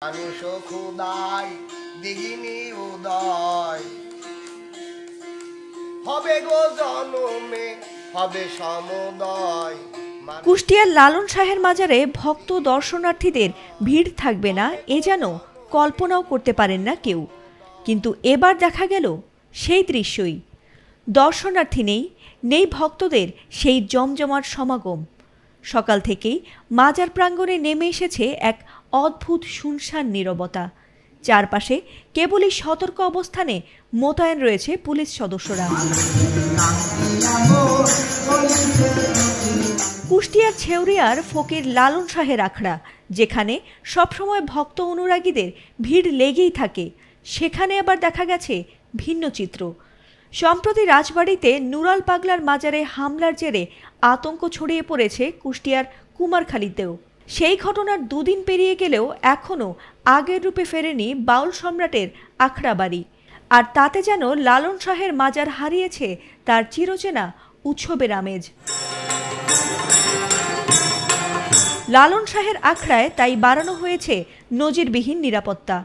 মানুষ খুদাই দিগিনি উদয় হবে গো জনমে হবে সমুদয়। কুষ্টিয়ার লালন শাহের মাজারে ভক্ত দর্শনার্থীদের ভিড় থাকবে না এ যেন কল্পনাও করতে পারেন না কেউ। কিন্তু এবার দেখা গেল সেই দৃশ্যই। দর্শনার্থী নেই ভক্তদের সেই জমজমাট সমাগম। সকাল থেকেই মাজার প্রাঙ্গণে নেমে এসেছে এক অদ্ভুত শুনশান নীরবতা। চারপাশে কেবলই সতর্ক অবস্থানে মোতায়েন রয়েছে পুলিশ সদস্যরা। কুষ্টিয়ার ছেউরিয়ার ফকির লালন শাহের আখড়া, যেখানে সবসময় ভক্ত অনুরাগীদের ভিড় লেগেই থাকে, সেখানে আবার দেখা গেছে ভিন্ন চিত্র। সম্প্রতি রাজবাড়িতে নুরাল পাগলার মাজারে হামলার জেরে আতঙ্ক ছড়িয়ে পড়েছে কুষ্টিয়ার কুমারখালীতেও। সেই ঘটনার দুদিন পেরিয়ে গেলেও এখনও আগের রূপে ফেরেনি বাউল সম্রাটের আখড়া বাড়ি। আর তাতে যেন লালন শাহের মাজার হারিয়েছে তার চিরচেনা উৎসবের আমেজ। লালন শাহের আখড়ায় তাই বাড়ানো হয়েছে নজিরবিহীন নিরাপত্তা।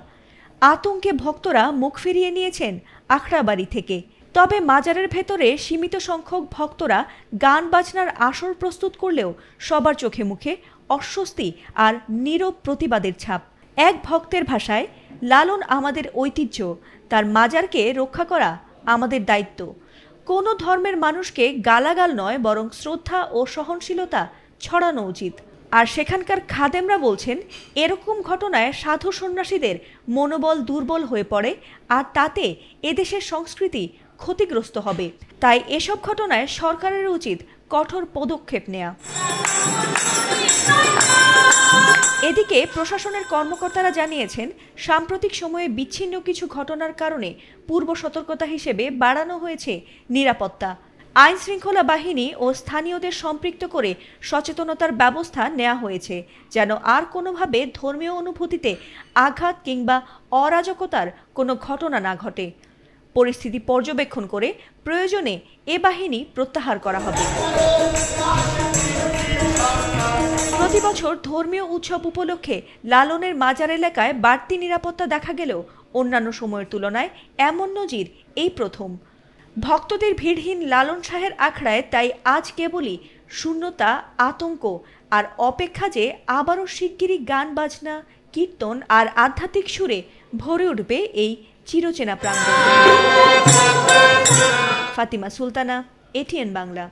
আতঙ্কে ভক্তরা মুখ ফিরিয়ে নিয়েছেন আখড়া বাড়ি থেকে। তবে মাজারের ভেতরে সীমিত সংখ্যক ভক্তরা গান বাজনার আসর প্রস্তুত করলেও সবার চোখে মুখে অস্বস্তি আর নীরব প্রতিবাদের ছাপ। এক ভক্তের ভাষায়, লালন আমাদের ঐতিহ্য, তার মাজারকে রক্ষা করা আমাদের দায়িত্ব। কোনো ধর্মের মানুষকে গালাগাল নয়, বরং শ্রদ্ধা ও সহনশীলতা ছড়ানো উচিত। আর সেখানকার খাদেমরা বলছেন, এরকম ঘটনায় সাধু সন্ন্যাসীদের মনোবল দুর্বল হয়ে পড়ে আর তাতে এদেশের সংস্কৃতি ক্ষতিগ্রস্ত হবে। তাই এসব ঘটনায় সরকারের উচিত কঠোর পদক্ষেপ নেওয়া। এদিকে প্রশাসনের কর্মকর্তারা জানিয়েছেন, সাম্প্রতিক সময়ে বিচ্ছিন্ন কিছু ঘটনার কারণে পূর্ব সতর্কতা হিসেবে বাড়ানো হয়েছে নিরাপত্তা। আইন শৃঙ্খলা বাহিনী ও স্থানীয়দের সম্পৃক্ত করে সচেতনতার ব্যবস্থা নেওয়া হয়েছে, যেন আর কোনোভাবে ধর্মীয় অনুভূতিতে আঘাত কিংবা অরাজকতার কোনো ঘটনা না ঘটে। পরিস্থিতি পর্যবেক্ষণ করে প্রয়োজনে এ বাহিনী প্রত্যাহার করা হবে। প্রতি বছর ধর্মীয় উৎসব উপলক্ষে লালনের মাজার এলাকায় বাড়তি নিরাপত্তা দেখা গেলেও অন্যান্য সময়ের তুলনায় এমন নজির এই প্রথম। ভক্তদের ভিড়হীন লালন শাহের আখড়ায় তাই আজ কেবলই শূন্যতা, আতঙ্ক আর অপেক্ষা যে আবারও শিগগিরই গান বাজনা, কীর্তন আর আধ্যাত্মিক সুরে ভরে উঠবে এই চিরচেনা প্রাঙ্গণ। ফাতিমা সুলতানা, এটিএন বাংলা।